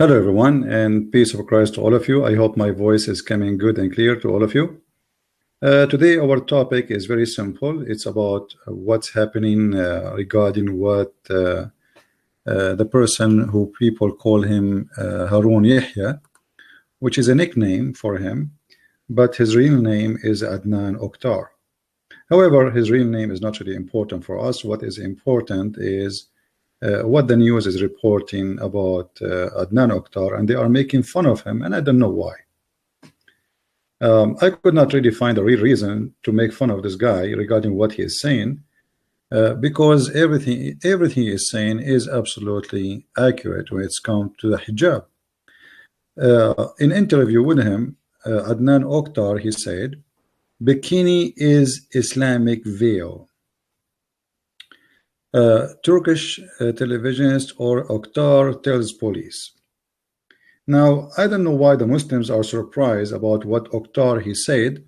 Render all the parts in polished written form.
Hello, everyone, and peace of Christ to all of you. I hope my voice is coming good and clear to all of you. Today, our topic is very simple. It's about what's happening regarding what the person who people call him Harun Yahya, which is a nickname for him, but his real name is Adnan Oktar. However, his real name is not really important for us. What is important is what the news is reporting about Adnan Oktar, and they are making fun of him, and I don't know why. I could not really find a real reason to make fun of this guy regarding what he is saying, because everything he is saying is absolutely accurate when it's come to the hijab. In interview with him, Adnan Oktar, he said, "Bikini is Islamic veil." Turkish televisionist or Oktar tells police. Now, I don't know why the Muslims are surprised about what Oktar he said,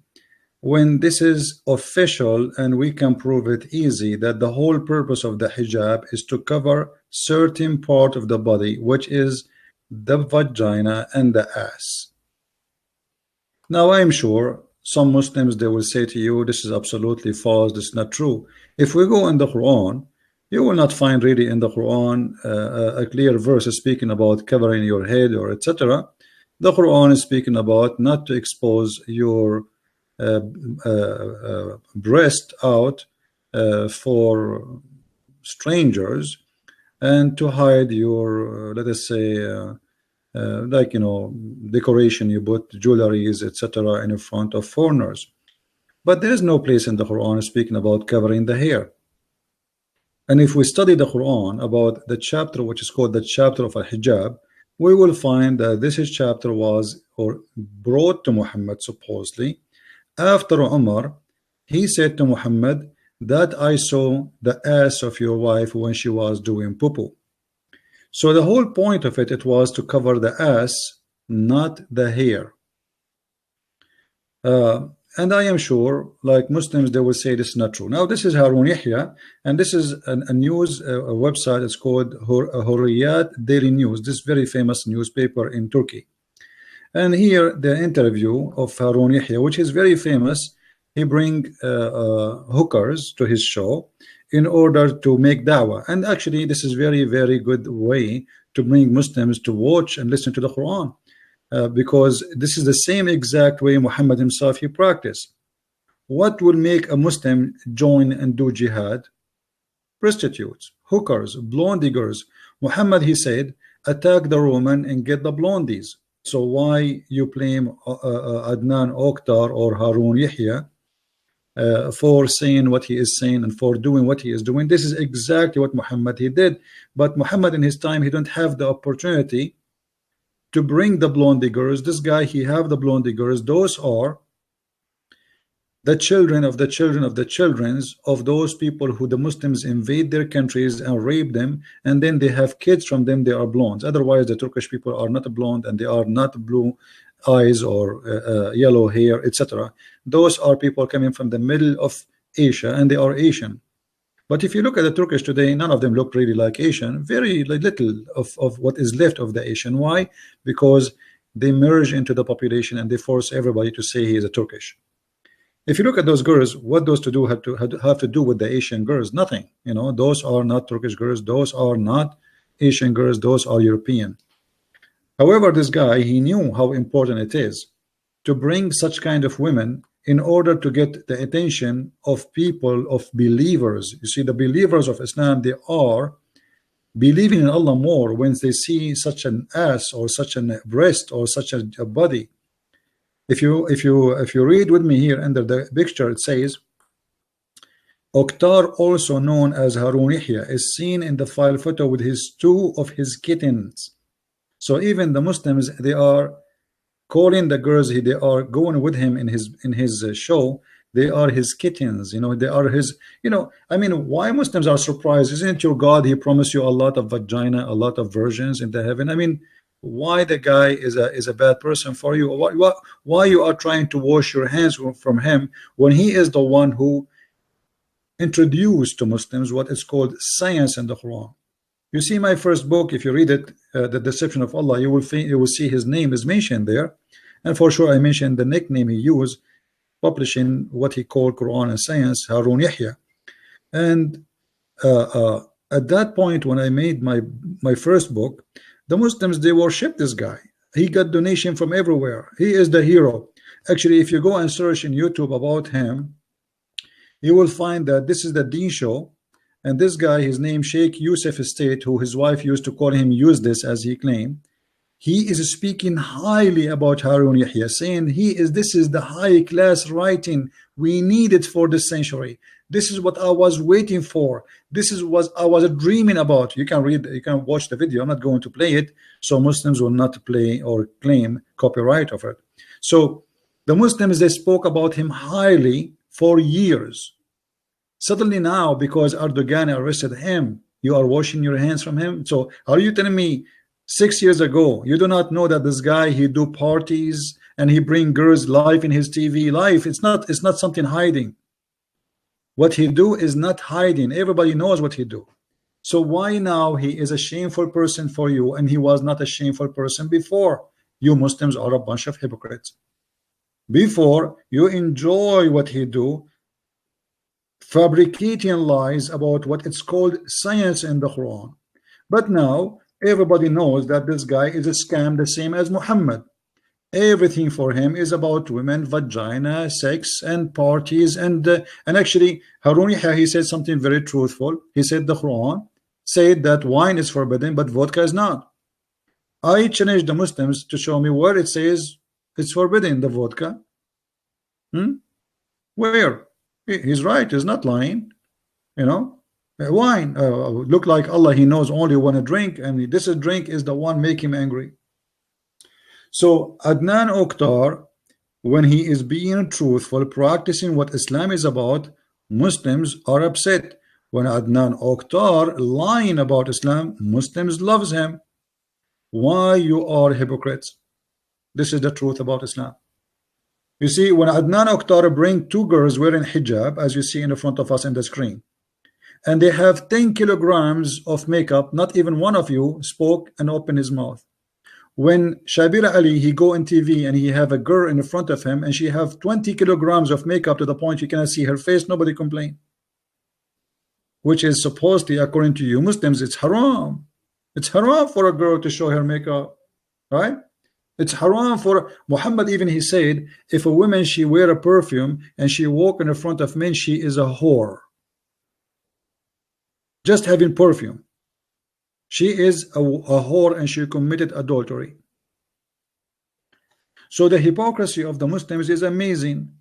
when this is official and we can prove it easy that the whole purpose of the hijab is to cover certain part of the body, which is the vagina and the ass. Now, I'm sure some Muslims, they will say to you, this is absolutely false, this is not true. If we go in the Quran, you will not find really in the Quran a clear verse speaking about covering your head or etc. The Quran is speaking about not to expose your breast out for strangers, and to hide your let us say like decoration, you put jewelries etc. in front of foreigners. But there is no place in the Quran speaking about covering the hair. And if we study the Quran about the chapter which is called the chapter of al-hijab, we will find that this chapter was brought to Muhammad supposedly after Umar. He said to Muhammad that I saw the ass of your wife when she was doing poo-poo. So the whole point of it was to cover the ass, not the hair. And I am sure, like Muslims, they will say this is not true. Now, this is Harun Yahya, and this is a news website. It's called Hurriyat Daily News, this very famous newspaper in Turkey. And here, the interview of Harun Yahya, which is very famous. He bring hookers to his show in order to make dawah. And actually, this is very, very good way to bring Muslims to watch and listen to the Quran. Because this is the same exact way Muhammad himself he practiced. What will make a Muslim join and do jihad? Prostitutes, hookers, blonde diggers. Muhammad he said, attack the Roman and get the blondies. So why you blame Adnan Oktar or Harun Yahya for saying what he is saying and for doing what he is doing? This is exactly what Muhammad he did. But Muhammad in his time, he don't have the opportunity to bring the blonde diggers. This guy, he have the blonde diggers. Those are the children of the children of the children's of those people who the Muslims invade their countries and rape them, and then they have kids from them. They are blondes. Otherwise, the Turkish people are not blonde, and they are not blue eyes or yellow hair, etc. Those are people coming from the middle of Asia, and they are Asian. But if you look at the Turkish today, none of them look really like Asian. Very little of what is left of the Asian. Why? Because they merge into the population and they force everybody to say he is a Turkish. If you look at those girls, what those to do have to do with the Asian girls? Nothing. Those are not Turkish girls. Those are not Asian girls. Those are European. However, this guy, he knew how important it is to bring such kind of women in order to get the attention of people, of believers. You see, the believers of Islam, they are believing in Allah more when they see such an ass or such a breast or such a body. If you read with me here under the picture, it says, Oktar, also known as Harun Yahya, is seen in the file photo with two of his kittens. So even the Muslims, they are calling the girls, they are going with him in his show. They are his kittens, they are his, I mean, why Muslims are surprised? Isn't your God, he promised you a lot of vagina, a lot of virgins in the heaven? I mean, why the guy is a bad person for you? Why you are trying to wash your hands from him when he is the one who introduced to Muslims what is called science in the Quran? You see my first book, if you read it, The Deception of Allah, you will see his name is mentioned there, and for sure I mentioned the nickname he used, publishing what he called Quran and Science, Harun Yahya. And at that point, when I made my first book, the Muslims, they worship this guy. He got donation from everywhere. He is the hero. Actually, if you go and search in YouTube about him, you will find that this is the Deen show, and this guy, his name Sheikh Yusuf Estate, who his wife used to call him useless, as he claimed. He is speaking highly about Harun Yahya, saying this is the high class writing we needed for this century. This is what I was waiting for. This is what I was dreaming about. You can read, you can watch the video. I'm not going to play it, so Muslims will not play or claim copyright of it. So the Muslims, they spoke about him highly for years. Suddenly now, because Erdogan arrested him, you are washing your hands from him. So are you telling me 6 years ago you do not know that this guy, he do parties and he bring girls live in his TV live? It's not something hiding. What he do is not hiding. Everybody knows what he do. So why now he is a shameful person for you and he was not a shameful person before? You Muslims are a bunch of hypocrites. Before, you enjoy what he do, fabricating lies about what it's called science in the Quran. But now everybody knows that this guy is a scam, the same as Muhammad. Everything for him is about women, vagina, sex, and parties. And actually, Harun Yahya, he said something very truthful. He said the Quran said that wine is forbidden, but vodka is not. I challenge the Muslims to show me where it says it's forbidden, the vodka. Where? He's right, he's not lying. You know, wine look like Allah, he knows only when a drink, and this drink is the one make him angry. So Adnan Oktar, when he is being truthful, practicing what Islam is about, Muslims are upset. When Adnan Oktar lying about Islam, Muslims loves him. Why you are hypocrites? This is the truth about Islam. You see, when Adnan Oktar bring two girls wearing hijab, as you see in the front of us in the screen, and they have 10 kilograms of makeup, not even one of you spoke and opened his mouth. When Shabir Ali, he go on TV and he have a girl in the front of him and she have 20 kilograms of makeup to the point you cannot see her face, nobody complain. Which is supposedly, according to you Muslims, it's haram. It's haram for a girl to show her makeup, right? It's haram for Muhammad. Even he said, if a woman, she wear a perfume and she walk in the front of men, she is a whore. Just having perfume, she is a whore and she committed adultery. So the hypocrisy of the Muslims is amazing.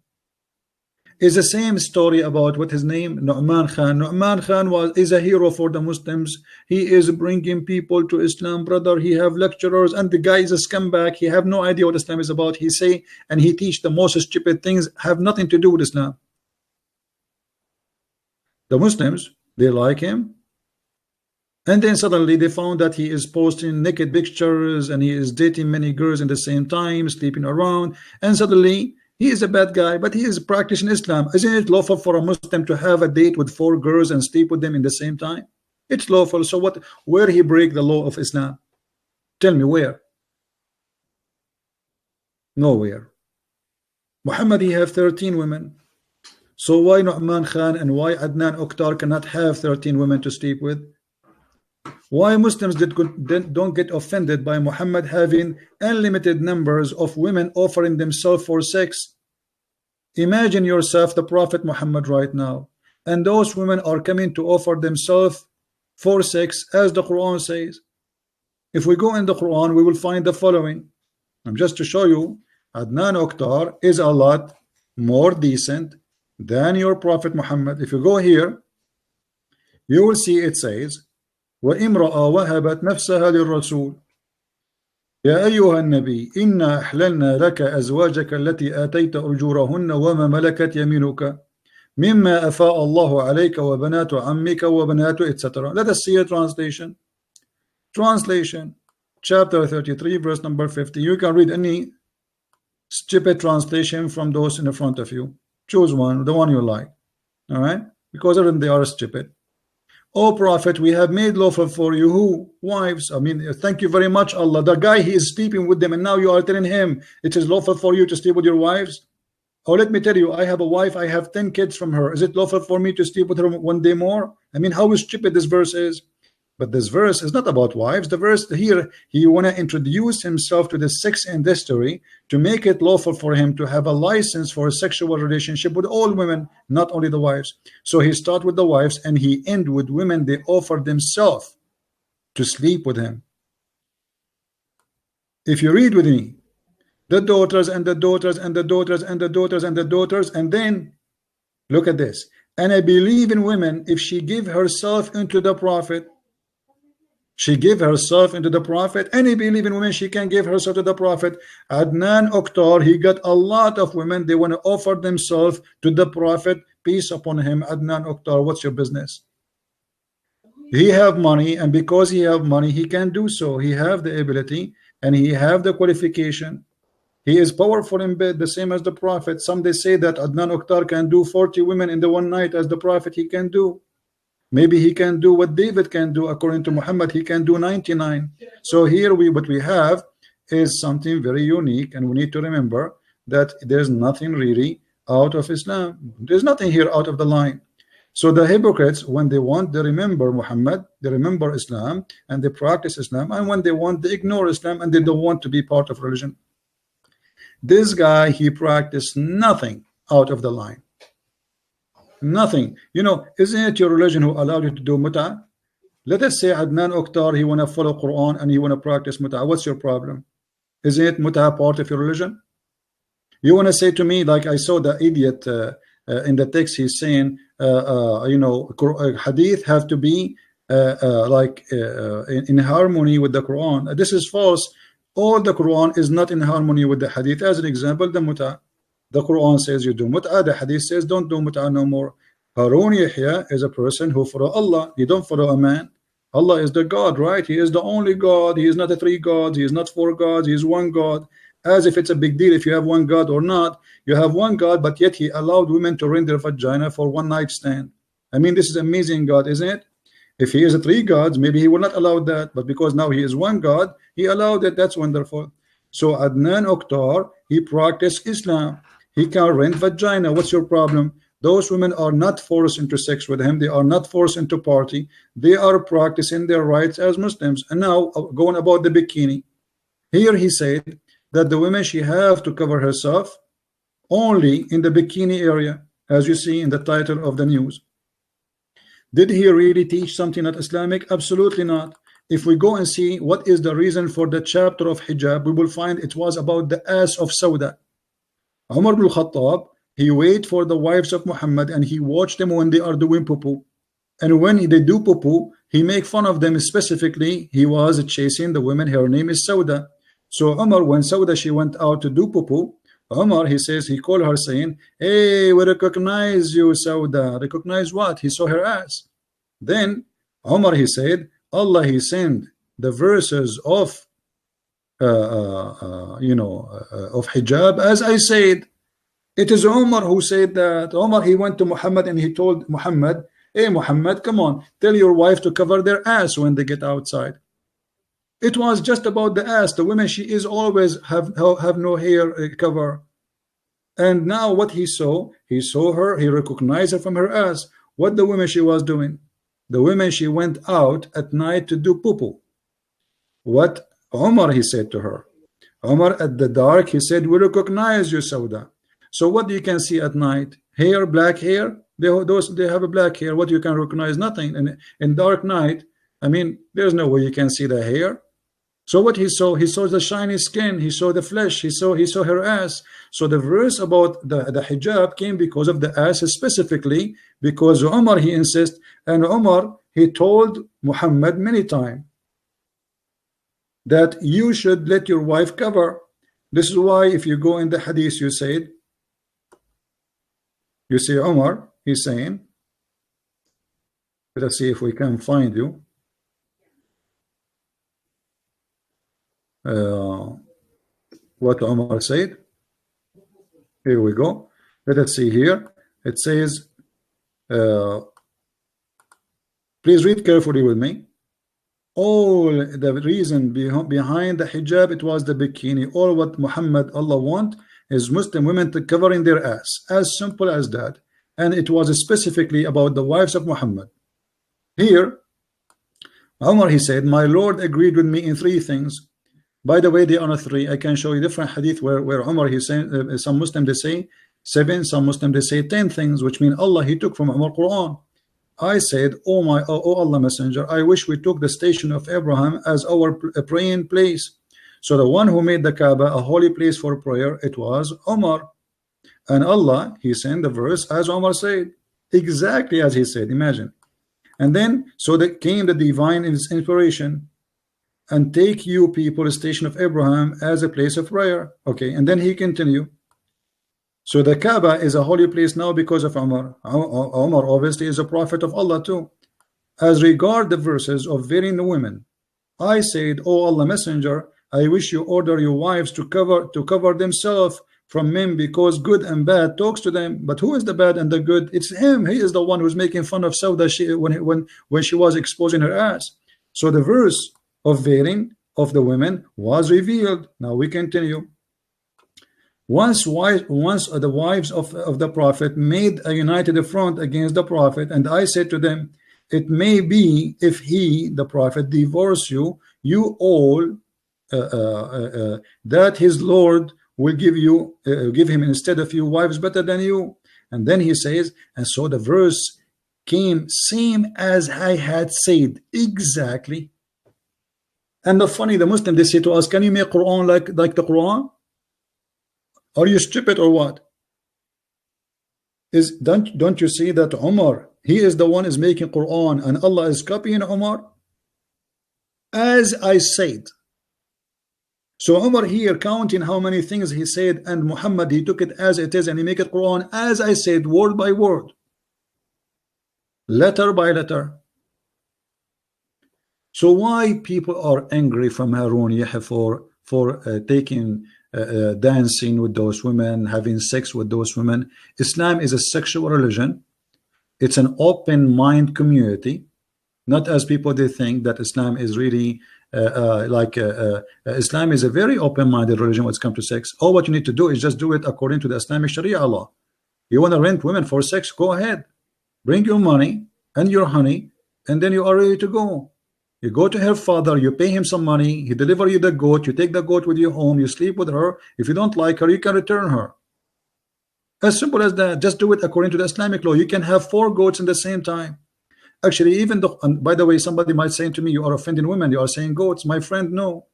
It's the same story about what his name, Nu'man Khan. Nu'man Khan is a hero for the Muslims. He is bringing people to Islam, brother. He have lecturers, and the guy is a scumbag. He have no idea what Islam is about. He say and he teach the most stupid things, have nothing to do with Islam. The Muslims, they like him. And then suddenly they found that he is posting naked pictures and he is dating many girls in the same time, sleeping around, and suddenly he is a bad guy, but he is practicing Islam. Isn't it lawful for a Muslim to have a date with 4 girls and sleep with them in the same time? It's lawful. So what? Where he break the law of Islam? Tell me where? Nowhere. Muhammad, he have 13 women. So why Nu'man Khan and why Adnan Oktar cannot have 13 women to sleep with? Why Muslims don't get offended by Muhammad having unlimited numbers of women offering themselves for sex? Imagine yourself the Prophet Muhammad right now, and those women are coming to offer themselves for sex, as the Quran says. If we go in the Quran, we will find the following. And just to show you, Adnan Oktar is a lot more decent than your Prophet Muhammad. If you go here, you will see it says, وامرأة وهبت نفسها للرسول يا أيها النبي إنا أحللنا لك أزواجك التي آتيت أجورهن وما ملكت يمينك مما أفاء الله عليك وبنات عمك وبنات etc. Let us see a translation. Translation, chapter 33, verse number 50. You can read any stupid translation from those in the front of you. Choose one, the one you like. All right? Because other than they are stupid. Oh Prophet, we have made lawful for you who? Wives. I mean, thank you very much, Allah. The guy, he is sleeping with them, and now you are telling him it is lawful for you to sleep with your wives? Oh, let me tell you, I have a wife, I have 10 kids from her. Is it lawful for me to sleep with her one day more? I mean, how stupid this verse is. But this verse is not about wives. The verse here, he want to introduce himself to the sex industry to make it lawful for him to have a license for a sexual relationship with all women, not only the wives. So he start with the wives and he end with women they offer themselves to sleep with him. If you read with me, the daughters and the daughters and the daughters and the daughters and the daughters, and then look at this. And I believe in women if she give herself into the Prophet. She gave herself into the Prophet. Any believing woman, she can give herself to the Prophet. Adnan Oktar, he got a lot of women. They want to offer themselves to the Prophet. Peace upon him. Adnan Oktar, what's your business? He have money, and because he have money, he can do so. He have the ability, and he have the qualification. He is powerful in bed, the same as the Prophet. Some they say that Adnan Oktar can do 40 women in the one night as the Prophet he can do. Maybe he can do what David can do. According to Muhammad, he can do 99. So here what we have is something very unique, and we need to remember that there's nothing really out of Islam. There's nothing here out of the line. So the hypocrites, when they want, they remember Muhammad, they remember Islam, and they practice Islam, and when they want, they ignore Islam, and they don't want to be part of religion. This guy, he practiced nothing out of the line. Nothing. You know, isn't it your religion who allowed you to do mut'a? Let us say Adnan Oktar, he want to follow Quran and he want to practice mut'a. What's your problem? Isn't it mut'a part of your religion? You want to say to me, like I saw the idiot in the text, he's saying, you know, hadith have to be in harmony with the Quran. This is false. All the Quran is not in harmony with the hadith. As an example, the mut'a. The Quran says you do mut'a, the hadith says don't do mut'a no more. Harun Yahya is a person who follow Allah. He don't follow a man. Allah is the God, right? He is the only God. He is not a three gods. He is not four gods. He is one God. As if it's a big deal if you have one God or not. You have one God, but yet he allowed women to rend their vagina for one night stand. I mean, this is amazing God, isn't it? If he is a three gods, maybe he will not allow that. But because now he is one God, he allowed it. That's wonderful. So Adnan Oktar, he practiced Islam. He can rent vagina. What's your problem? Those women are not forced into sex with him. They are not forced into party. They are practicing their rights as Muslims. And now going about the bikini. Here he said that the women, she have to cover herself only in the bikini area, as you see in the title of the news. Did he really teach something not Islamic? Absolutely not. If we go and see what is the reason for the chapter of hijab, we will find it was about the ass of Sauda. Umar ibn Khattab, he wait for the wives of Muhammad and he watched them when they are doing poo-poo. And when they do poo-poo, he make fun of them. Specifically, he was chasing the women. Her name is Sauda. So Umar, when Sauda, she went out to do poo-poo, Umar, he says, he called her saying, hey, we recognize you, Sauda. Recognize what? He saw her ass. Then Umar, he said, Allah, he sent the verses of of hijab, as I said. It is Umar who said that. Umar, he went to Muhammad and he told Muhammad, hey Muhammad, come on, tell your wife to cover their ass when they get outside. It was just about the ass. The women, she is always have no hair cover. And now what he saw her, he recognized her from her ass. What the women she was doing? The women, she went out at night to do poo-poo. What Umar, he said to her, Umar, at the dark, he said, we recognize you, Sauda. So what you can see at night? Hair, black hair. They have a black hair. What you can recognize? Nothing. And in dark night, I mean, there's no way you can see the hair. So what he saw the shiny skin. He saw the flesh. He saw her ass. So the verse about the hijab came because of the ass, specifically because Umar, he insists, and Umar, he told Muhammad many times that you should let your wife cover. This is why if you go in the hadith, you see Umar, he's saying, let's see if we can find you. What Umar said. Here we go. Let us see here. It says, please Please read carefully with me. All the reason behind the hijab, it was the bikini. All what Muhammad, Allah want is Muslim women to covering their ass, as simple as that. And it was specifically about the wives of Muhammad. Here Umar, he said, my Lord agreed with me in 3 things. By the way, they are not 3. I can show you different hadith where Umar, he said, some Muslims they say 7, some Muslims they say 10 things, which mean Allah, he took from Umar Quran. I said, oh Allah Messenger, I wish we took the station of Abraham as our praying place. So the one who made the Kaaba a holy place for prayer, it was Umar. And Allah, he sent the verse as Umar said, exactly as he said. Imagine. And then so that came the divine inspiration, and take you people a station of Abraham as a place of prayer. Okay, and then he continued. So the Kaaba is a holy place now because of Umar. Umar obviously is a prophet of Allah too. As regard the verses of veiling the women, I said, oh Allah Messenger, I wish you order your wives to cover themselves from men, because good and bad talks to them. But who is the bad and the good? It's him. He is the one who's making fun of Sauda when she was exposing her ass. So the verse of veiling of the women was revealed. Now we continue. Once the wives of the prophet made a united front against the prophet, and I said to them, it may be if he, the prophet, divorce you all, that his Lord will give him instead of you wives better than you. And then he says, and so the verse came same as I had said, exactly. And the funny, the Muslim, they say to us, can you make Quran like the Quran? Are you stupid or what? Don't you see that Umar, he is the one is making Quran, and Allah is copying Umar? As I said. So Umar here counting how many things he said, and Muhammad, he took it as it is, and he make it Quran as I said, word by word, letter by letter. So why people are angry from Harun Yahya for taking dancing with those women, having sex with those women? Islam is a sexual religion. It's an open mind community, not as people they think that Islam is really Islam is a very open-minded religion when it comes to sex. All what you need to do is just do it according to the Islamic Sharia law. You want to rent women for sex, go ahead, bring your money and your honey, and then you are ready to go. You go to her father, you pay him some money, he deliver you the goat, you take the goat with you home, you sleep with her. If you don't like her, you can return her. As simple as that. Just do it according to the Islamic law. You can have 4 goats in the same time. Actually, even though, and by the way, somebody might say to me, you are offending women, you are saying goats. My friend, no.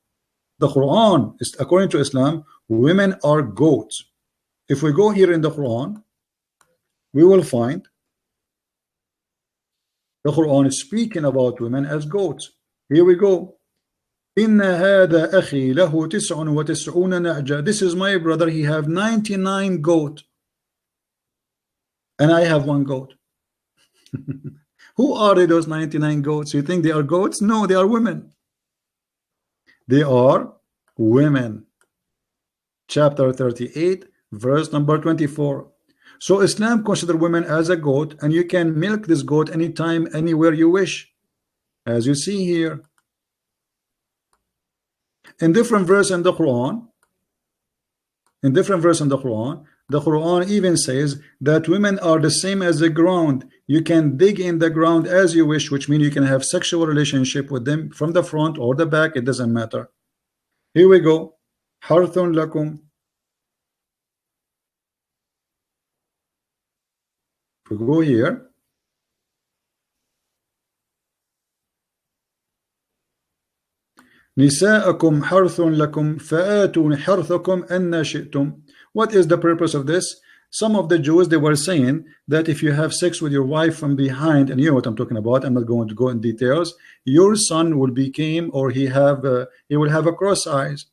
The Quran is, according to Islam, women are goats. If we go here in the Quran, we will find the Quran is speaking about women as goats. Here we go. إن هذا أخي له 99 نعجة. This is my brother, he have 99 goat, and I have 1 goat. Who are those 99 goats? You think they are goats? No, they are women. They are women. Chapter 38, verse number 24. So Islam considers women as a goat, and you can milk this goat anytime, anywhere you wish, as you see here. In different verse in the Quran, the Quran even says that women are the same as the ground. You can dig in the ground as you wish, which means you can have sexual relationship with them from the front or the back, it doesn't matter. Here we go. Harthun lakum. If we go here, Nisa'akum harthun lakum fa'atun harthakum anna shi'tum. What is the purpose of this? Some of the Jews, they were saying that if you have sex with your wife from behind, and you know what I'm talking about, I'm not going to go in details, your son will become, or he will have a cross eyes.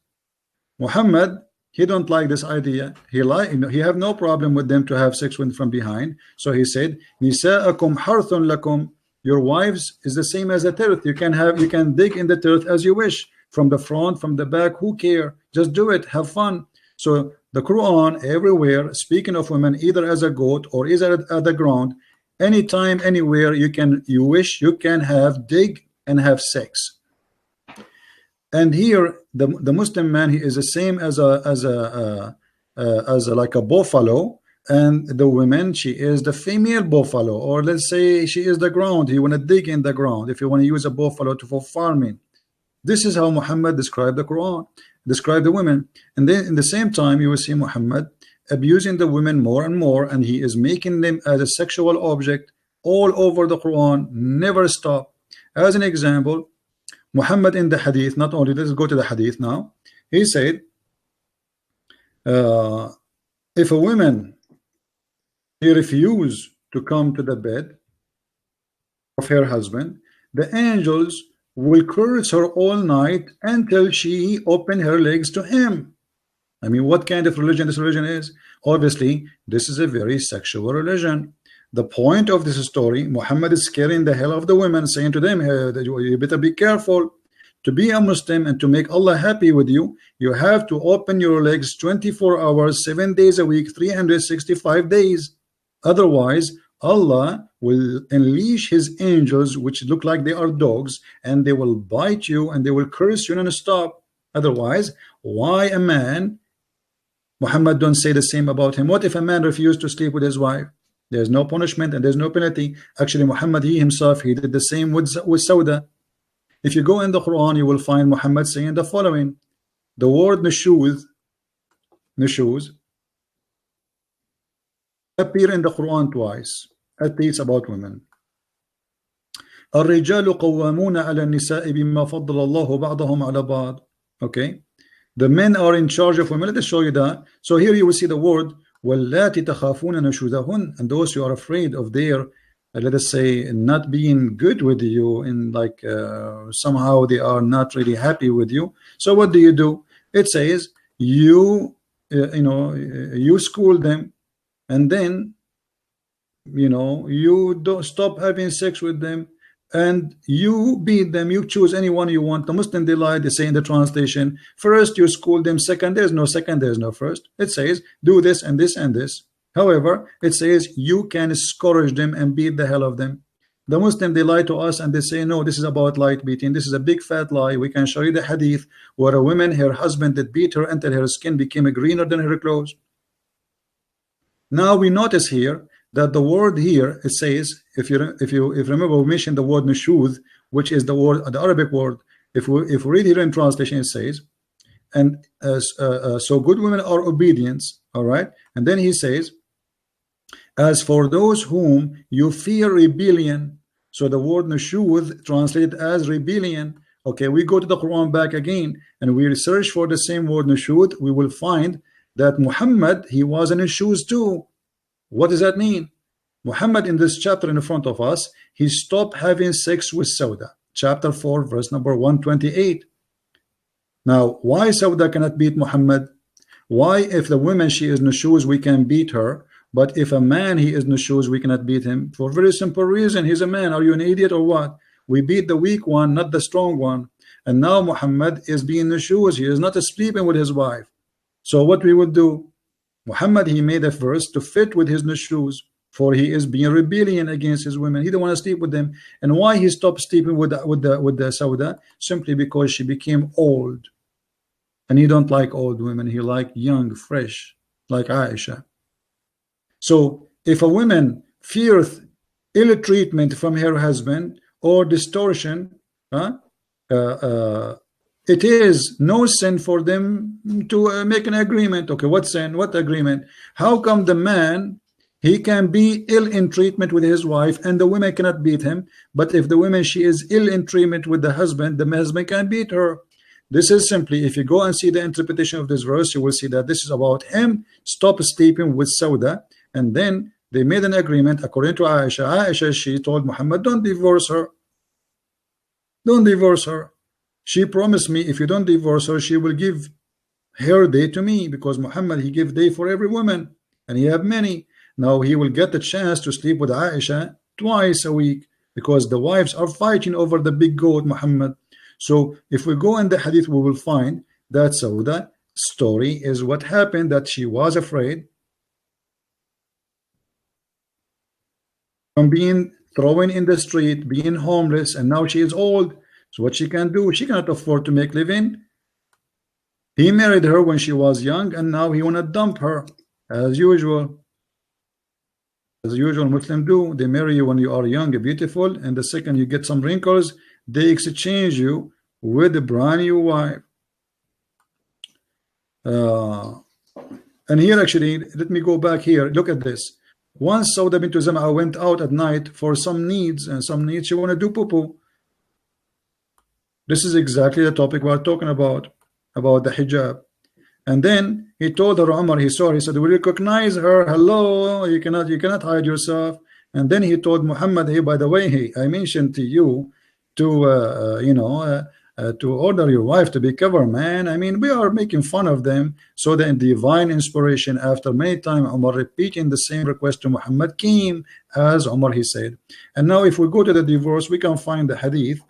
Muhammad, he don't like this idea. He have no problem with them to have sex with from behind. So he said, Nisa'akum harthun lakum. Your wives is the same as a turf. You can dig in the turf as you wish, from the front, from the back, who care? Just do it, have fun. So the Quran everywhere speaking of women either as a goat or either at the ground, anytime, anywhere you wish, you can dig and have sex. And here the Muslim man, he is the same as like a buffalo, and the woman, she is the female buffalo, or let's say she is the ground. You want to dig in the ground if you want to use a buffalo for farming. This is how Muhammad described the Quran, described the women. And then in the same time, you will see Muhammad abusing the women more and more, and he is making them as a sexual object all over the Quran, never stop. As an example, Muhammad in the hadith, not only, let's go to the hadith now. He said, if a woman, he refused to come to the bed of her husband, the angels will curse her all night until she open her legs to him. I mean, what kind of religion this religion is? Obviously, this is a very sexual religion. The point of this story, Muhammad is scaring the hell of the women, saying to them, hey, you better be careful. To be a Muslim and to make Allah happy with you, you have to open your legs 24 hours, 7 days a week, 365 days. Otherwise, Allah will unleash his angels, which look like they are dogs, and they will bite you and they will curse you non-stop. Otherwise, why a man? Muhammad don't say the same about him. What if a man refused to sleep with his wife? There's no punishment and there's no penalty. Actually, Muhammad, he himself, he did the same with Sauda. If you go in the Quran, you will find Muhammad saying the following. The word nushuz appear in the Quran twice, at least about women. الرجال قوامون على النساء بما فضل الله بعضهم على بعض. Okay, the men are in charge of women. Let us show you that. So here you will see the word واللاتي تخافون نشوزهن, and those who are afraid of their let us say not being good with you, in like somehow they are not really happy with you. So what do? It says you you school them, and then you don't stop having sex with them, and you beat them. You choose anyone you want. The Muslim delight, they say in the translation, first you school them, second there's no second, there's no first. It says do this and this and this. However, it says you can scourge them and beat the hell of them. The Muslim, they lie to us and they say no, this is about light beating. This is a big fat lie. We can show you the hadith where a woman, her husband did beat her until her skin became greener than her clothes. Now we notice here that the word here, it says, if you remember, we mentioned the word nushuz, which is the word, the Arabic word. If we read here in translation, it says, and so good women are obedience. All right, and then he says, as for those whom you fear rebellion. So the word nushuz translated as rebellion. Okay, we go to the Quran back again and we search for the same word nushuz. We will find that Muhammad, he was in his shoes too. What does that mean? Muhammad, in this chapter in front of us, he stopped having sex with Sauda. Chapter 4, verse number 128. Now, why Sauda cannot beat Muhammad? Why, if the woman, she is in the shoes, we can beat her? But if a man, he is in the shoes, we cannot beat him? For a very simple reason. He's a man. Are you an idiot or what? We beat the weak one, not the strong one. And now Muhammad is being in the shoes. He is not sleeping with his wife. So what we would do? Muhammad, he made a verse to fit with his shoes, for he is being rebellion against his women. He don't want to sleep with them. And why he stopped sleeping with the Sauda? Simply because she became old. And he don't like old women. He like young, fresh, like Aisha. So if a woman fears ill treatment from her husband or distortion, it is no sin for them to make an agreement. Okay, what sin? What agreement? How come the man, he can be ill in treatment with his wife and the woman cannot beat him? But if the woman, she is ill in treatment with the husband can beat her. This is simply, if you go and see the interpretation of this verse, you will see that this is about him stop sleeping with Sauda, and then they made an agreement according to Aisha. Aisha, she told Muhammad, don't divorce her. Don't divorce her. She promised me if you don't divorce her, she will give her day to me, because Muhammad, he give day for every woman and he have many. Now he will get the chance to sleep with Aisha twice a week, because the wives are fighting over the big goat Muhammad. So if we go in the hadith, we will find that Sauda story is what happened, that she was afraid. from being thrown in the street, being homeless, and now she is old. So what she can do? She cannot afford to make living. He married her when she was young, and now he wanna dump her, as usual. As usual, Muslims do. They marry you when you are young and beautiful, and the second you get some wrinkles, they exchange you with a brand new wife. And here, actually, let me go back here. Look at this. Once Sauda bint Zam'a went out at night for some needs, and some needs she want to do poo-poo. This is exactly the topic we're talking about the hijab. And then he told her, Umar, he saw her, he said, we recognize her. Hello, you cannot hide yourself. And then he told Muhammad, hey, by the way, hey, I mentioned to you to to order your wife to be covered, man. I mean, we are making fun of them. So the divine inspiration, after many times Umar repeating the same request to Muhammad, came as Umar he said. And now if we go to the divorce, we can find the hadith.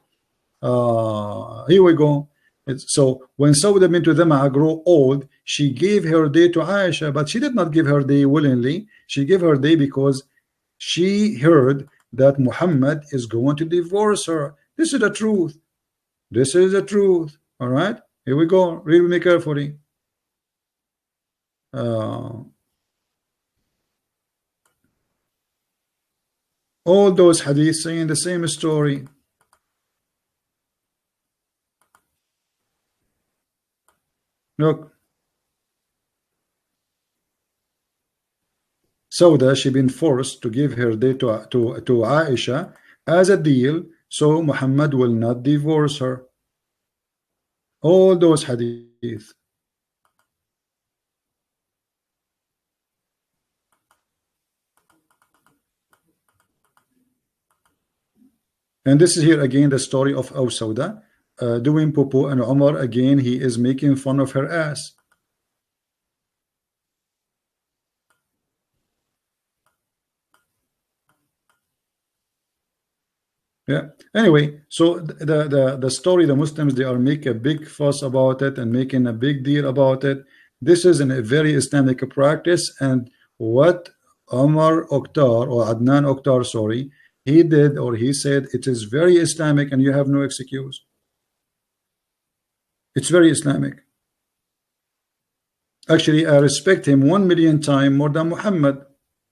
Here we go. So when Sauda bint Zam'a grew old, she gave her day to Aisha, but she did not give her day willingly. She gave her day because she heard that Muhammad is going to divorce her. This is the truth. This is the truth. All right, here we go. Read with me carefully. All those hadiths saying the same story. Look, Sauda, she been forced to give her day to Aisha as a deal, so Muhammad will not divorce her. All those hadith. And this is here again the story of Sauda doing poo-poo, and Umar again, he is making fun of her ass. Yeah. Anyway, so the story, the Muslims, they are making a big fuss about it and making a big deal about it. This is a very Islamic practice, and what Omar Oktar, or Adnan Oktar, sorry, he did, or he said, it is very Islamic and you have no excuse. It's very Islamic. Actually, I respect him 1,000,000 times more than Muhammad.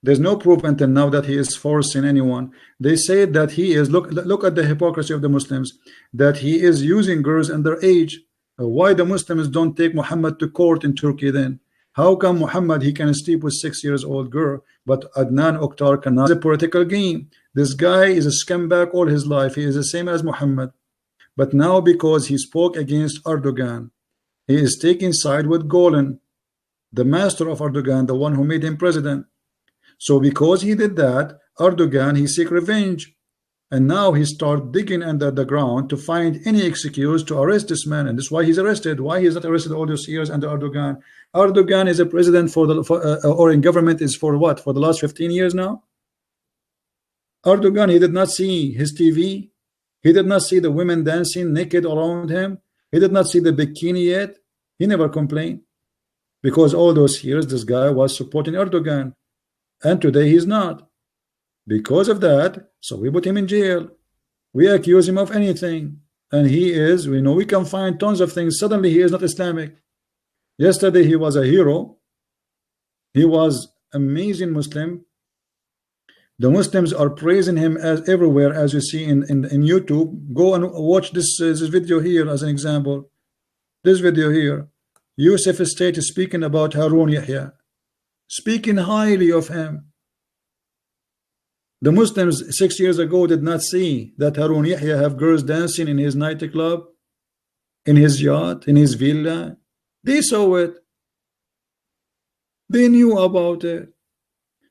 There's no proof until now that he is forcing anyone. They say that he is, look at the hypocrisy of the Muslims, that he is using girls underage. Why the Muslims don't take Muhammad to court in Turkey then? How come Muhammad, he can sleep with 6-year-old girl, but Adnan Oktar cannot? It's a political game. This guy is a scumbag all his life. He is the same as Muhammad. But now because he spoke against Erdogan, he is taking side with Golan, the master of Erdogan, the one who made him president. So because he did that, Erdogan, he seek revenge. And now he start digging under the ground to find any excuse to arrest this man. And that's why he's arrested. Why he's not arrested all those years under Erdogan? Erdogan is a president or in government is for what? For the last 15 years now? Erdogan, he did not see his TV. He did not see the women dancing naked around him. He did not see the bikini yet. He never complained. Because all those years, this guy was supporting Erdogan. And today he's not. Because of that, so we put him in jail. We accuse him of anything. And he is, we know we can find tons of things. Suddenly he is not Islamic. Yesterday he was a hero. He was amazing Muslim. The Muslims are praising him as everywhere, as you see in YouTube. Go and watch this video here as an example. This video here. Yusuf State is speaking about Harun Yahya, speaking highly of him. The Muslims 6 years ago did not see that Harun Yahya have girls dancing in his nightclub, in his yacht, in his villa. They saw it. They knew about it.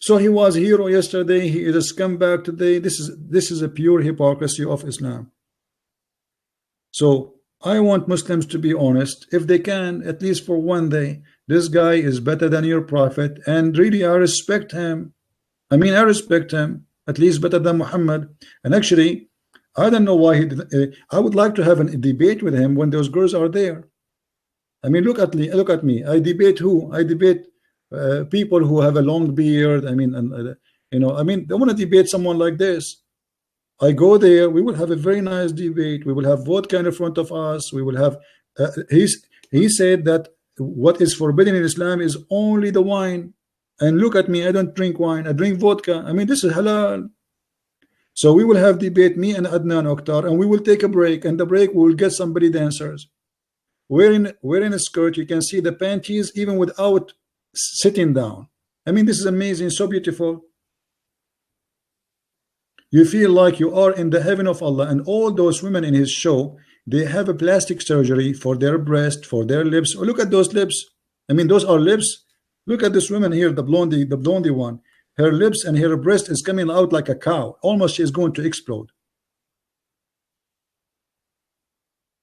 So he was a hero yesterday. He is a scumbag today. This is a pure hypocrisy of Islam. So I want Muslims to be honest, if they can, at least for one day. This guy is better than your prophet, and really I respect him. I mean, I respect him, at least better than Muhammad. And actually, I don't know why he did, I would like to have a debate with him when those girls are there. I mean, look at me. I debate who? I debate people who have a long beard. I mean, You know, I mean, they want to debate someone like this. I go there, we will have a very nice debate. We will have vodka in front of us. We will have, he said that what is forbidden in Islam is only the wine. And look at me, I don't drink wine, I drink vodka. I mean, this is halal. So we will have debate, me and Adnan Oktar, and we will take a break. And the break, we will get somebody dancers. Wearing a skirt, you can see the panties even without sitting down. I mean, this is amazing, so beautiful. You feel like you are in the heaven of Allah. And all those women in his show, they have a plastic surgery for their breast, for their lips. Oh, look at those lips. I mean, those are lips. Look at this woman here, the blondie one. Her lips and her breast is coming out like a cow. Almost she is going to explode.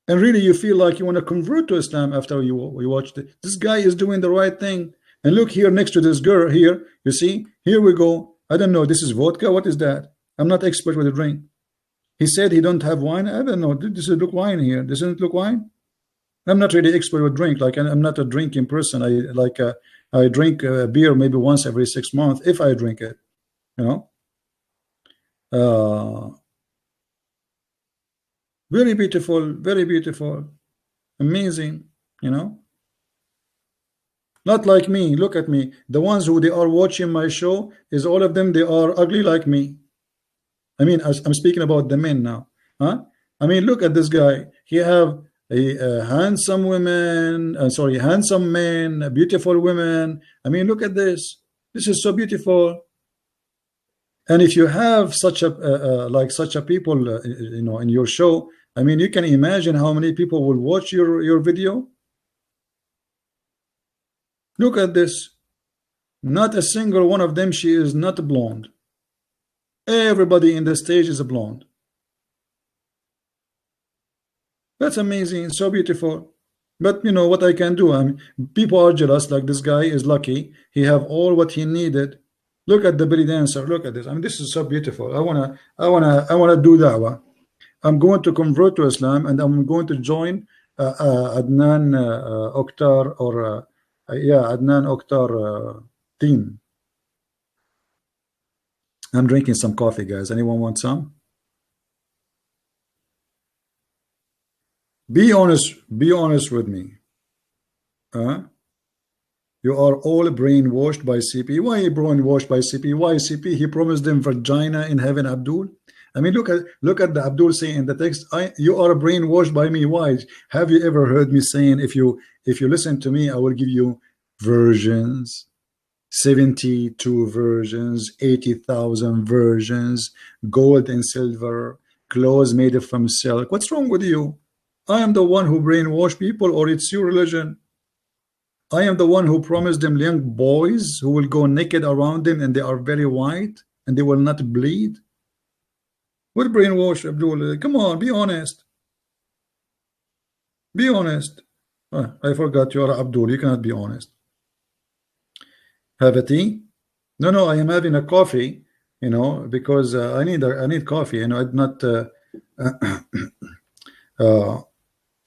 And really, you feel like you want to convert to Islam after you watched it. This guy is doing the right thing. And look here next to this girl here. You see, here we go. I don't know. This is vodka. What is that? I'm not expert with the drink. He said he don't have wine. I don't know. Does it look wine here? Doesn't it look wine? I'm not really expert with drink. Like I'm not a drinking person. I drink beer maybe once every 6 months if I drink it. You know. Very beautiful, amazing. You know. Not like me. Look at me. The ones who they are watching my show is all of them. They are ugly like me. I mean, I'm speaking about the men now. Huh? I mean, look at this guy. He have a handsome women, handsome men, beautiful women. I mean, look at this. This is so beautiful. And if you have such a like such a people, you know, in your show, I mean, you can imagine how many people will watch your video. Look at this. Not a single one of them. She is not blonde. Everybody in the stage is a blonde. That's amazing, so beautiful. But you know what I can do? I mean, people are jealous. Like this guy is lucky; he have all what he needed. Look at the belly dancer. Look at this. I mean, this is so beautiful. I wanna do da'wah. I'm going to convert to Islam, and I'm going to join Adnan Oktar or Adnan Oktar team. I'm drinking some coffee, guys. Anyone want some? Be honest with me. You are all brainwashed by CP. Why brainwashed by CP? Why CP? He promised them vagina in heaven, Abdul. I mean, look at the Abdul saying in the text, you are brainwashed by me. Why? Have you ever heard me saying, if you listen to me, I will give you versions, 72 versions, 80,000 versions, gold and silver, clothes made from silk. What's wrong with you? I am the one who brainwash people, or it's your religion? I am the one who promised them young boys who will go naked around them and they are very white and they will not bleed. What brainwash, Abdul? Come on, be honest. Be honest. Oh, I forgot you are Abdul. You cannot be honest. Have a tea? No, I am having a coffee, you know, because I need coffee. You know, I'm not.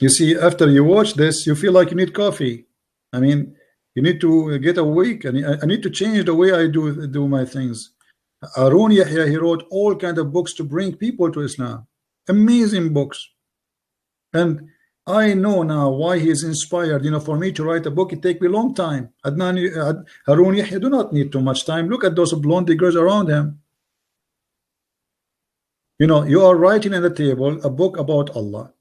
You see, after you watch this, you feel like you need coffee. I mean, you need to get awake, and I need to change the way I do my things. Arun Yahya, he wrote all kinds of books to bring people to Islam. Amazing books. And I know now why he is inspired. You know, for me to write a book, it take me a long time. Harun Yahya do not need too much time. Look at those blonde girls around him. You know, you are writing on the table a book about Allah,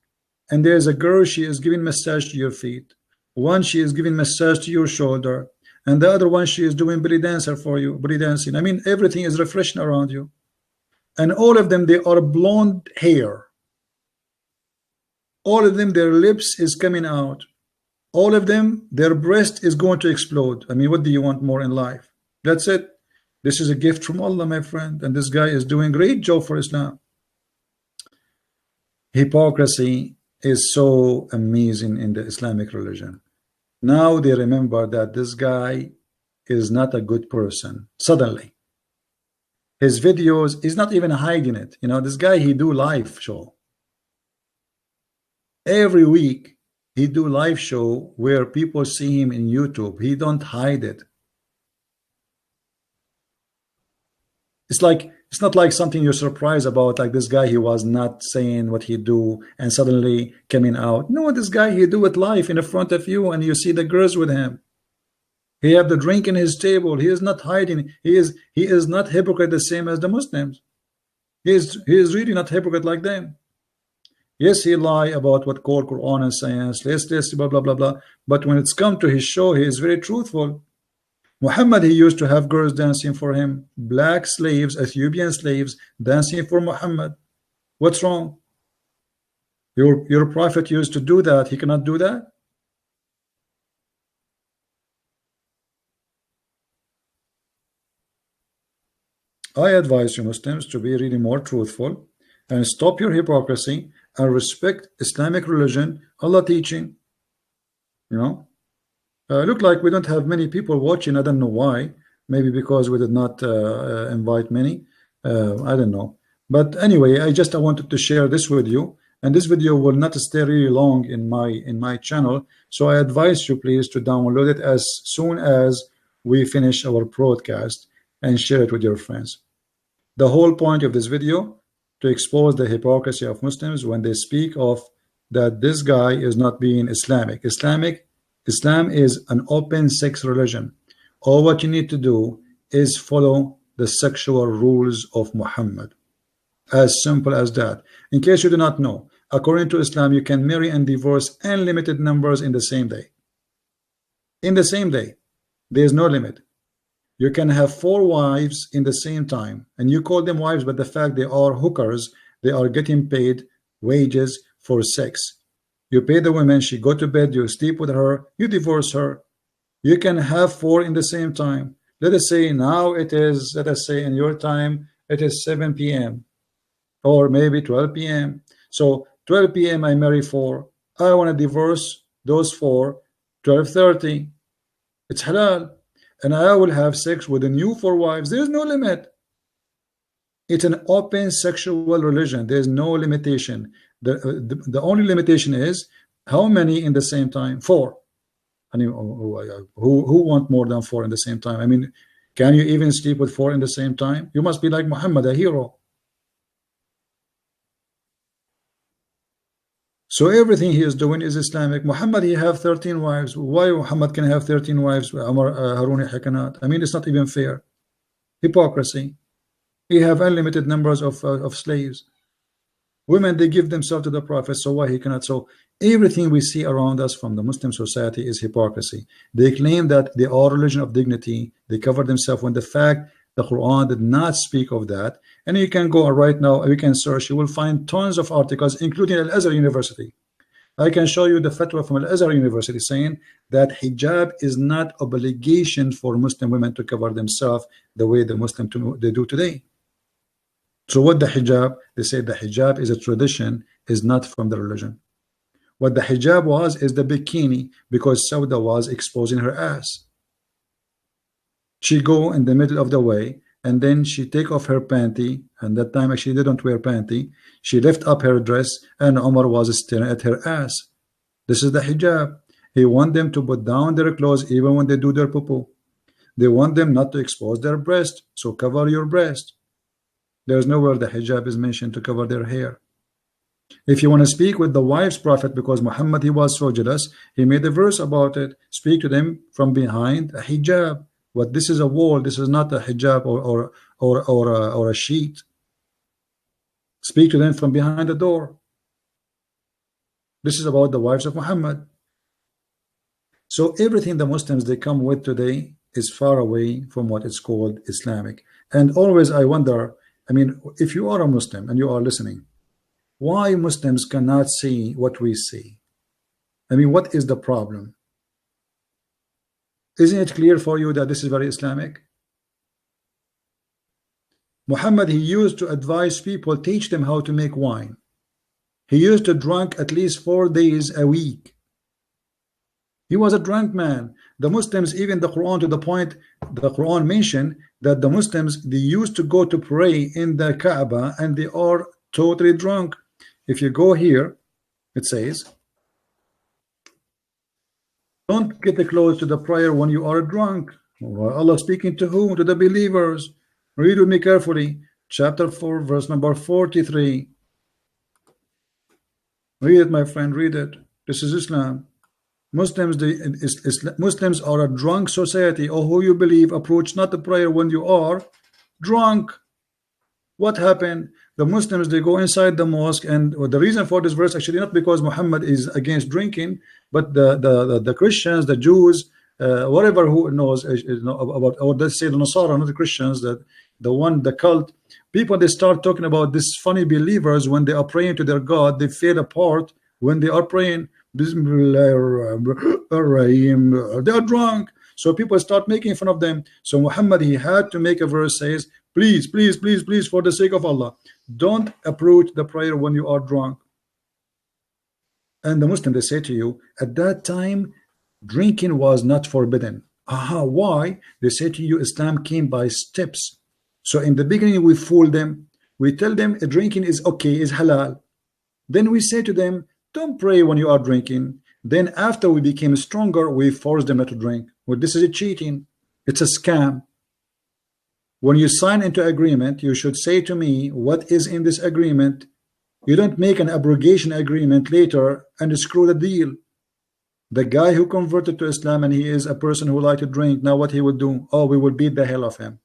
and there's a girl, she is giving massage to your feet. One, she is giving massage to your shoulder, and the other one, she is doing belly dancer for you, belly dancing. I mean, everything is refreshing around you. And all of them, they are blonde hair. All of them, their lips is coming out. All of them, their breast is going to explode. I mean, what do you want more in life? That's it. This is a gift from Allah, my friend. And this guy is doing a great job for Islam. Hypocrisy is so amazing in the Islamic religion. Now they remember that this guy is not a good person. Suddenly, his videos, he's not even hiding it. You know, this guy, he do live show. Every week, he do live show where people see him in YouTube. He don't hide it. It's like, it's not like something you're surprised about, like this guy, he was not saying what he do and suddenly coming out. No, this guy, he do it live in front of you and you see the girls with him. He have the drink in his table. He is not hiding. He is not hypocrite the same as the Muslims. He is really not hypocrite like them. Yes, he lie about what called Quran and science. Yes, blah blah blah blah. But when it's come to his show, he is very truthful. Muhammad, he used to have girls dancing for him, black slaves, Ethiopian slaves dancing for Muhammad. What's wrong? Your prophet used to do that. He cannot do that. I advise you Muslims to be really more truthful and stop your hypocrisy and respect Islamic religion, Allah teaching. You know, look like we don't have many people watching. I don't know why. Maybe because we did not invite many. I don't know. But anyway, I wanted to share this with you. And this video will not stay really long in my channel. So I advise you please to download it as soon as we finish our broadcast and share it with your friends. The whole point of this video to expose the hypocrisy of Muslims when they speak of that this guy is not being Islamic. Islam is an open sex religion. All what you need to do is follow the sexual rules of Muhammad. As simple as that. In case you do not know, according to Islam, you can marry and divorce unlimited numbers in the same day. In the same day. There is no limit. You can have 4 wives in the same time, and you call them wives, but the fact they are hookers, they are getting paid wages for sex. You pay the woman, she go to bed, you sleep with her, you divorce her. You can have 4 in the same time. Let us say now it is, let us say in your time, it is 7 p.m. or maybe 12 p.m. So 12 p.m. I marry 4. I want to divorce those 4, 12:30. It's halal. And I will have sex with the new 4 wives. There is no limit. It's an open sexual religion. There is no limitation. The only limitation is how many in the same time? 4. I mean, who want more than 4 in the same time? I mean, can you even sleep with 4 in the same time? You must be like Muhammad, a hero. So everything he is doing is Islamic. Muhammad, he have 13 wives. Why Muhammad can have 13 wives? Harun cannot. I mean, it's not even fair. Hypocrisy. He have unlimited numbers of slaves. Women, they give themselves to the Prophet, so why he cannot? So everything we see around us from the Muslim society is hypocrisy. They claim that they are religion of dignity. They cover themselves when the fact the Quran did not speak of that. And you can go right now, you can search, you will find tons of articles, including Al-Azhar University. I can show you the fatwa from Al-Azhar University saying that hijab is not obligation for Muslim women to cover themselves the way the Muslim they do today. So what the hijab? They say the hijab is a tradition, is not from the religion. What the hijab was is the bikini, because Sauda was exposing her ass. She go in the middle of the way, and then she take off her panty, and that time she didn't wear panty. She lift up her dress, and Umar was staring at her ass. This is the hijab. He want them to put down their clothes even when they do their poo-poo. They want them not to expose their breast, so cover your breast. There's nowhere the hijab is mentioned to cover their hair. If you want to speak with the wife's prophet, because Muhammad, he was so jealous, he made a verse about it. Speak to them from behind a hijab. What this is a wall, this is not a hijab or a sheet. Speak to them from behind the door. This is about the wives of Muhammad. So everything the Muslims they come with today is far away from what is called Islamic. And always I wonder, I mean, if you are a Muslim and you are listening, why Muslims cannot see what we see? I mean, what is the problem? Isn't it clear for you that this is very Islamic? Muhammad, he used to advise people, teach them how to make wine. He used to drink at least 4 days a week. He was a drunk man. The Muslims, even the Quran, to the point the Quran mentioned that the Muslims, they used to go to pray in the Kaaba and they are totally drunk. If you go here, it says, don't get close to the prayer when you are drunk. Allah speaking to whom? To the believers. Read with me carefully. Chapter 4, verse number 43. Read it, my friend, read it. This is Islam. Muslims, Muslims are a drunk society. Oh, who you believe approach not the prayer when you are drunk. What happened? The Muslims, they go inside the mosque, and the reason for this verse actually not because Muhammad is against drinking, but the Christians, the Jews, whatever who knows about, or let's say the Nasara, not the Christians, that the cult people, they start talking about this funny believers when they are praying to their God, they fade apart when they are praying. They are drunk. So people start making fun of them. So Muhammad, he had to make a verse says, please, please, please, please, for the sake of Allah, don't approach the prayer when you are drunk. And the Muslim, they say to you, at that time, drinking was not forbidden. Aha, why? They say to you, Islam came by steps. So in the beginning, we fool them. We tell them drinking is okay, is halal. Then we say to them, don't pray when you are drinking. Then after we became stronger, we force them not to drink. Well, this is a cheating. It's a scam. When you sign into agreement, you should say to me what is in this agreement. You don't make an abrogation agreement later and screw the deal. The guy who converted to Islam and he is a person who liked to drink, now what he would do? Oh, we will beat the hell of him.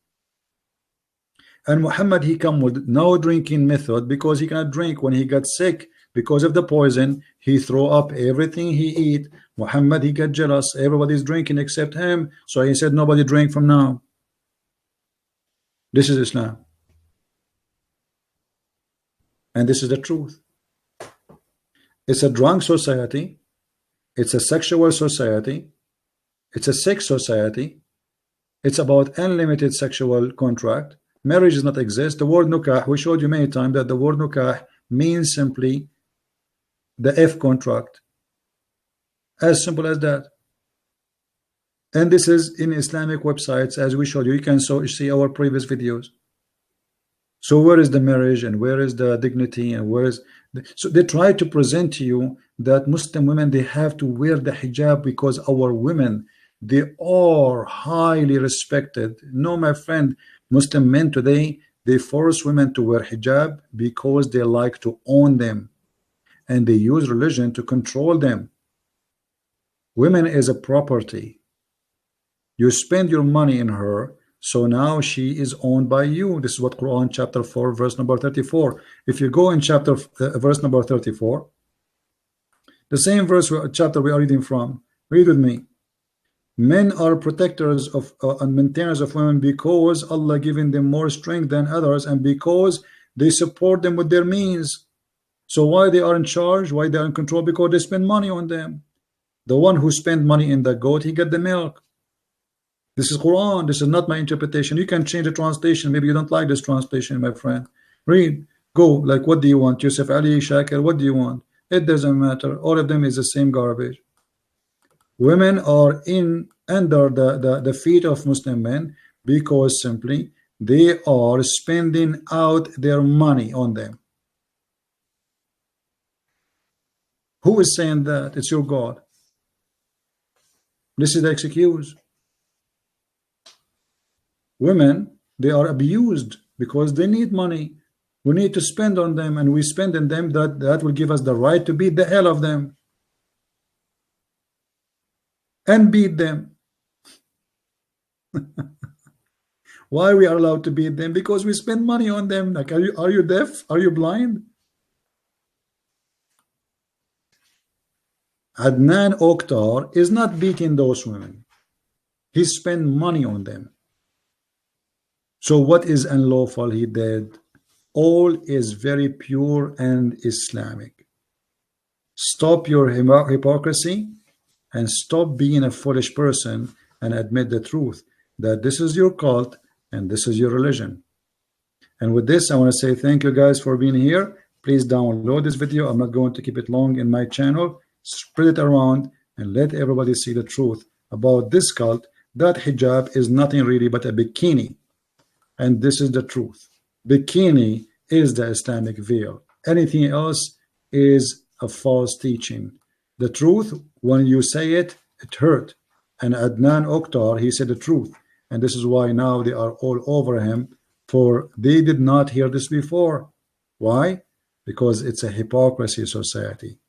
And Muhammad, he come with no drinking method because he cannot drink. When he got sick because of the poison, he throw up everything he eat. Muhammad, he got jealous. Everybody's drinking except him. So he said, nobody drink from now. This is Islam. And this is the truth. It's a drunk society. It's a sexual society. It's a sex society. It's about unlimited sexual contract. Marriage does not exist. The word nukah, we showed you many times that the word nukah means simply the F contract. As simple as that. And this is in Islamic websites, as we showed you. You can see our previous videos. So where is the marriage and where is the dignity and where is so they try to present to you that Muslim women, they have to wear the hijab because our women, they are highly respected. No, my friend, Muslim men today, they force women to wear hijab because they like to own them and they use religion to control them. Women is a property. You spend your money in her, so now she is owned by you. This is what Quran chapter 4 verse number 34. If you go in verse number 34, the same chapter we are reading from, read with me. Men are protectors of and maintainers of women because Allah giving them more strength than others and because they support them with their means. So why they are in charge, why they are in control? Because they spend money on them. The one who spent money in the goat, he got the milk. This is Quran. This is not my interpretation. You can change the translation. Maybe you don't like this translation, my friend. Read. Go. Like, what do you want? Yusuf Ali, Shakir, what do you want? It doesn't matter. All of them is the same garbage. Women are under the feet of Muslim men because simply they are spending out their money on them. Who is saying that? It's your God. This is the excuse. Women, they are abused because they need money. We need to spend on them, and we spend on them. That will give us the right to beat the hell of them and beat them. Why we are allowed to beat them? Because we spend money on them. Like, are you deaf? Are you blind? Adnan Oktar is not beating those women. He spent money on them. So what is unlawful he did? All is very pure and Islamic. Stop your hypocrisy and stop being a foolish person and admit the truth that this is your cult and this is your religion. And with this, I want to say thank you guys for being here. Please download this video. I'm not going to keep it long in my channel. Spread it around and let everybody see the truth about this cult, that hijab is nothing really but a bikini. And this is the truth. Bikini is the Islamic veil. Anything else is a false teaching. The truth, when you say it, it hurt. And Adnan Oktar, he said the truth. And this is why now they are all over him, for they did not hear this before. Why? Because it's a hypocrisy society.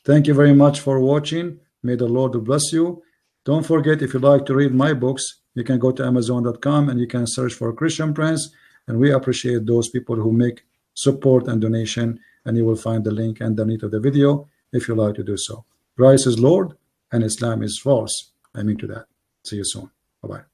Thank you very much for watching. May the Lord bless you. Don't forget, if you'd like to read my books, you can go to Amazon.com and you can search for Christian Prince, and we appreciate those people who make support and donation, and you will find the link underneath of the video if you like to do so. Christ is Lord and Islam is false. I mean to that. See you soon. Bye-bye.